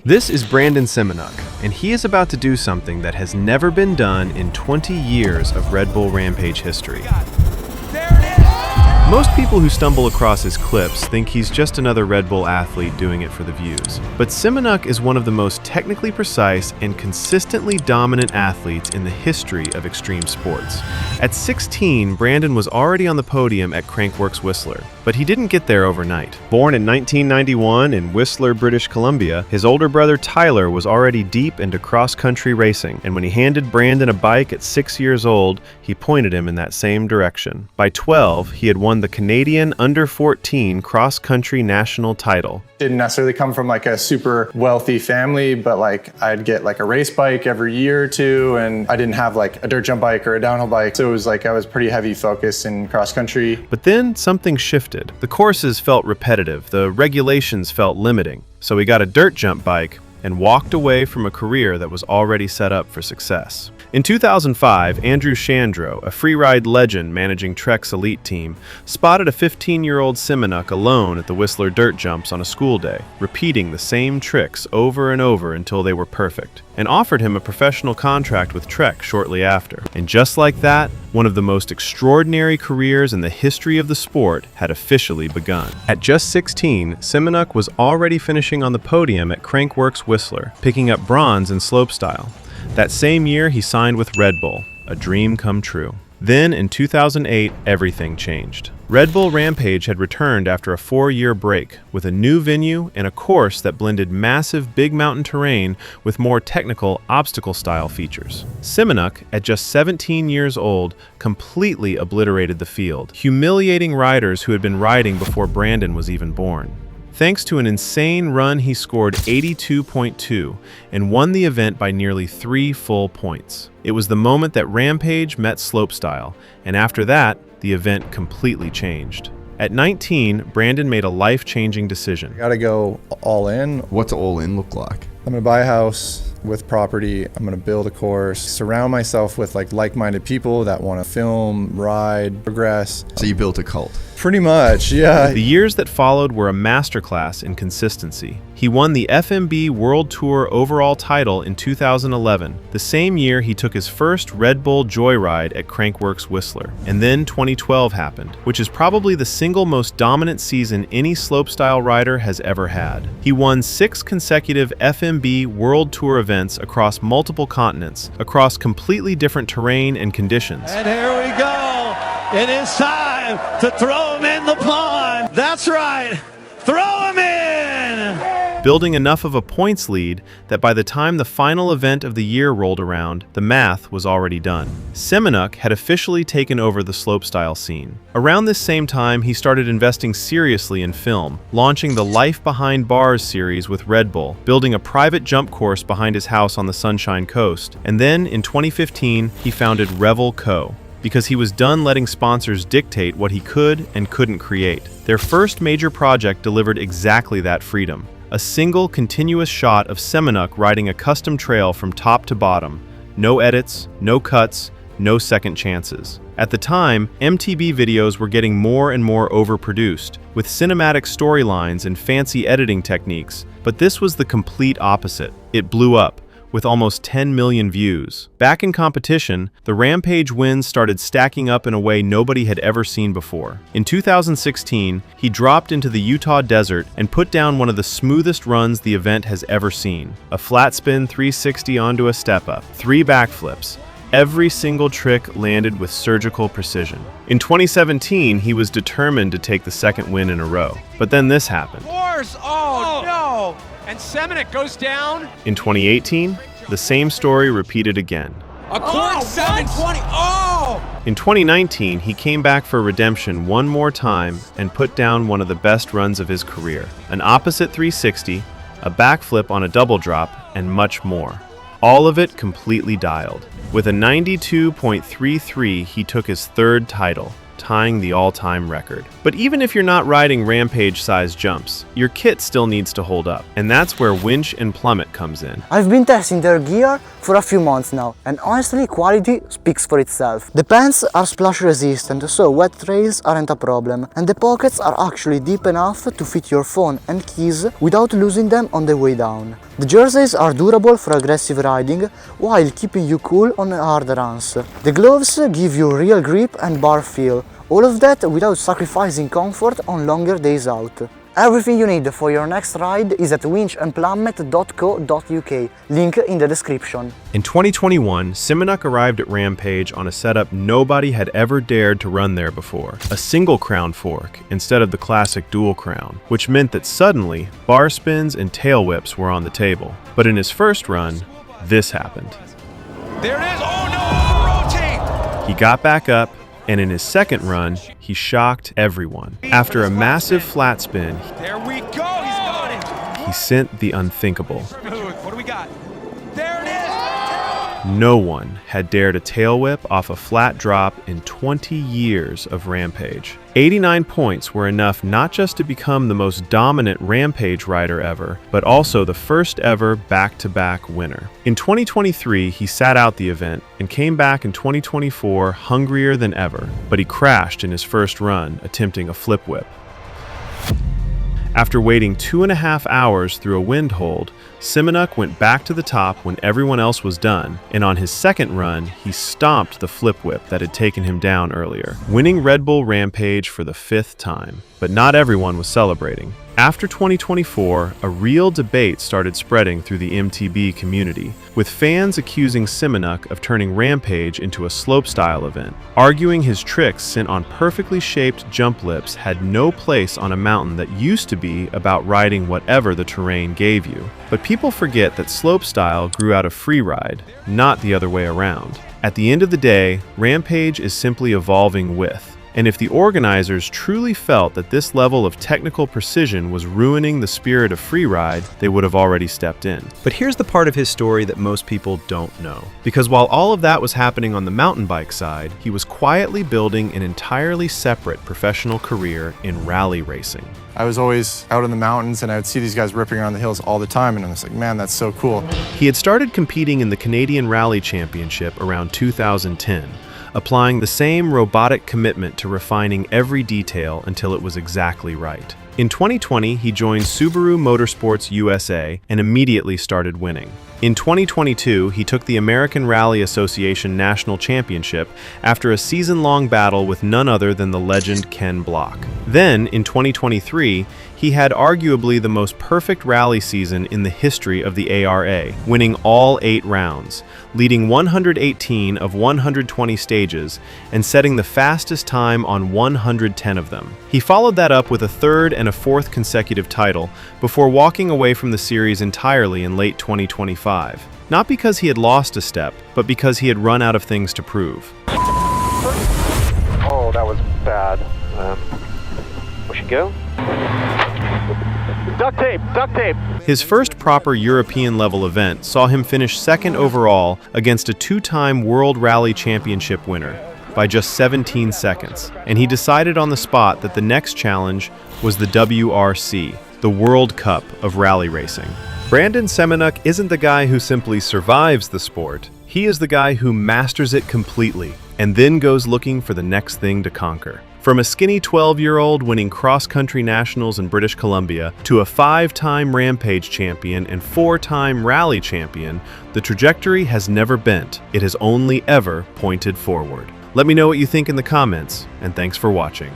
This is Brandon Semenuk, and he is about to do something that has never been done in 20 years of Red Bull Rampage history. Most people who stumble across his clips think he's just another Red Bull athlete doing it for the views. But Semenuk is one of the most technically precise and consistently dominant athletes in the history of extreme sports. At 16, Brandon was already on the podium at Crankworx Whistler, but he didn't get there overnight. Born in 1991 in Whistler, British Columbia, his older brother Tyler was already deep into cross-country racing, and when he handed Brandon a bike at 6 years old, he pointed him in that same direction. By 12, he had won the Canadian under-14 cross-country national title. Didn't necessarily come from like a super wealthy family, but like I'd get like a race bike every year or two, and I didn't have like a dirt jump bike or a downhill bike, so it was like I was pretty heavy focused in cross-country. But then something shifted. The courses felt repetitive, the regulations felt limiting, so he got a dirt jump bike and walked away from a career that was already set up for success. In 2005, Andrew Shandro, a freeride legend managing Trek's elite team, spotted a 15-year-old Semenuk alone at the Whistler dirt jumps on a school day, repeating the same tricks over and over until they were perfect, and offered him a professional contract with Trek shortly after. And just like that, one of the most extraordinary careers in the history of the sport had officially begun. At just 16, Semenuk was already finishing on the podium at Crankworx Whistler, picking up bronze in slopestyle. That same year, he signed with Red Bull, a dream come true. Then, in 2008, everything changed. Red Bull Rampage had returned after a 4-year break, with a new venue and a course that blended massive big mountain terrain with more technical obstacle-style features. Semenuk, at just 17 years old, completely obliterated the field, humiliating riders who had been riding before Brandon was even born. Thanks to an insane run, he scored 82.2 and won the event by nearly 3 full points. It was the moment that Rampage met slopestyle, and after that, the event completely changed. At 19, Brandon made a life-changing decision. I gotta go all in. What's all in look like? I'm gonna buy a house with property. I'm gonna build a course, surround myself with like-minded people that wanna film, ride, progress. So you built a cult? Pretty much, yeah. The years that followed were a masterclass in consistency. He won the FMB World Tour overall title in 2011, the same year he took his first Red Bull Joyride at Crankworx Whistler. And then 2012 happened, which is probably the single most dominant season any slopestyle rider has ever had. He won 6 consecutive FMB World Tour events across multiple continents, across completely different terrain and conditions. And here we go. It is time to throw him in the pond. That's right. Throw him in. Building enough of a points lead that by the time the final event of the year rolled around, the math was already done. Semenuk had officially taken over the slopestyle scene. Around this same time, he started investing seriously in film, launching the Life Behind Bars series with Red Bull, building a private jump course behind his house on the Sunshine Coast, and then in 2015, he founded Revel Co., because he was done letting sponsors dictate what he could and couldn't create. Their first major project delivered exactly that freedom. A single continuous shot of Semenuk riding a custom trail from top to bottom. No edits, no cuts, no second chances. At the time, MTB videos were getting more and more overproduced, with cinematic storylines and fancy editing techniques, but this was the complete opposite. It blew up, with almost 10 million views. Back in competition, the Rampage wins started stacking up in a way nobody had ever seen before. In 2016, he dropped into the Utah desert and put down one of the smoothest runs the event has ever seen. A flat spin 360 onto a step-up, 3 backflips. Every single trick landed with surgical precision. In 2017, he was determined to take the second win in a row. But then this happened. Oh no! And Semenuk goes down. In 2018, the same story repeated again. A cork 720. Oh! In 2019, he came back for redemption one more time and put down one of the best runs of his career. An opposite 360, a backflip on a double drop, and much more. All of it completely dialed. With a 92.33, he took his 3rd title. tying the all-time record. But even if you're not riding Rampage-sized jumps, your kit still needs to hold up, and that's where winch and plummet comes in. I've been testing their gear for a few months now, and honestly, quality speaks for itself. The pants are splash resistant, so wet trails aren't a problem, and the pockets are actually deep enough to fit your phone and keys without losing them on the way down. The jerseys are durable for aggressive riding while keeping you cool on hard runs. The gloves give you real grip and bar feel, all of that without sacrificing comfort on longer days out. Everything you need for your next ride is at winchandplummet.co.uk, link in the description. In 2021, Semenuk arrived at Rampage on a setup nobody had ever dared to run there before, a single crown fork instead of the classic dual crown, which meant that suddenly, bar spins and tail whips were on the table. But in his first run, this happened. There it is. Oh no, rotate. He got back up, and in his second run, he shocked everyone. After a massive flat spin, There we go. He's got it. he sent the unthinkable. Smooth. What do we got? There it is. No one had dared a tail whip off a flat drop in 20 years of Rampage. 89 points were enough not just to become the most dominant Rampage rider ever, but also the first ever back-to-back winner. In 2023, he sat out the event and came back in 2024 hungrier than ever, but he crashed in his first run, attempting a flip whip. After waiting 2.5 hours through a wind hold, Semenuk went back to the top when everyone else was done, and on his second run, he stomped the flip whip that had taken him down earlier, winning Red Bull Rampage for the 5th time. But not everyone was celebrating. After 2024, a real debate started spreading through the MTB community, with fans accusing Semenuk of turning Rampage into a slopestyle event, arguing his tricks sent on perfectly shaped jump lips had no place on a mountain that used to be about riding whatever the terrain gave you. But people forget that slopestyle grew out of freeride, not the other way around. At the end of the day, Rampage is simply evolving with. And if the organizers truly felt that this level of technical precision was ruining the spirit of freeride, they would have already stepped in. But here's the part of his story that most people don't know. Because while all of that was happening on the mountain bike side, he was quietly building an entirely separate professional career in rally racing. I was always out in the mountains and I would see these guys ripping around the hills all the time, and I was like, man, that's so cool. He had started competing in the Canadian Rally Championship around 2010. Applying the same robotic commitment to refining every detail until it was exactly right. In 2020, he joined Subaru Motorsports USA and immediately started winning. In 2022, he took the American Rally Association National Championship after a season-long battle with none other than the legend Ken Block. Then, in 2023, he had arguably the most perfect rally season in the history of the ARA, winning all 8 rounds, leading 118 of 120 stages, and setting the fastest time on 110 of them. He followed that up with a 3rd and a 4th consecutive title before walking away from the series entirely in late 2025. Not because he had lost a step, but because he had run out of things to prove. Oh, that was bad. We should go. Duct tape, duct tape. His first proper European-level event saw him finish 2nd overall against a 2-time World Rally Championship winner by just 17 seconds, and he decided on the spot that the next challenge was the WRC, the World Cup of rally racing. Brandon Semenuk isn't the guy who simply survives the sport. He is the guy who masters it completely and then goes looking for the next thing to conquer. From a skinny 12-year-old winning cross-country nationals in British Columbia to a 5-time Rampage champion and 4-time rally champion, the trajectory has never bent. It has only ever pointed forward. Let me know what you think in the comments, and thanks for watching.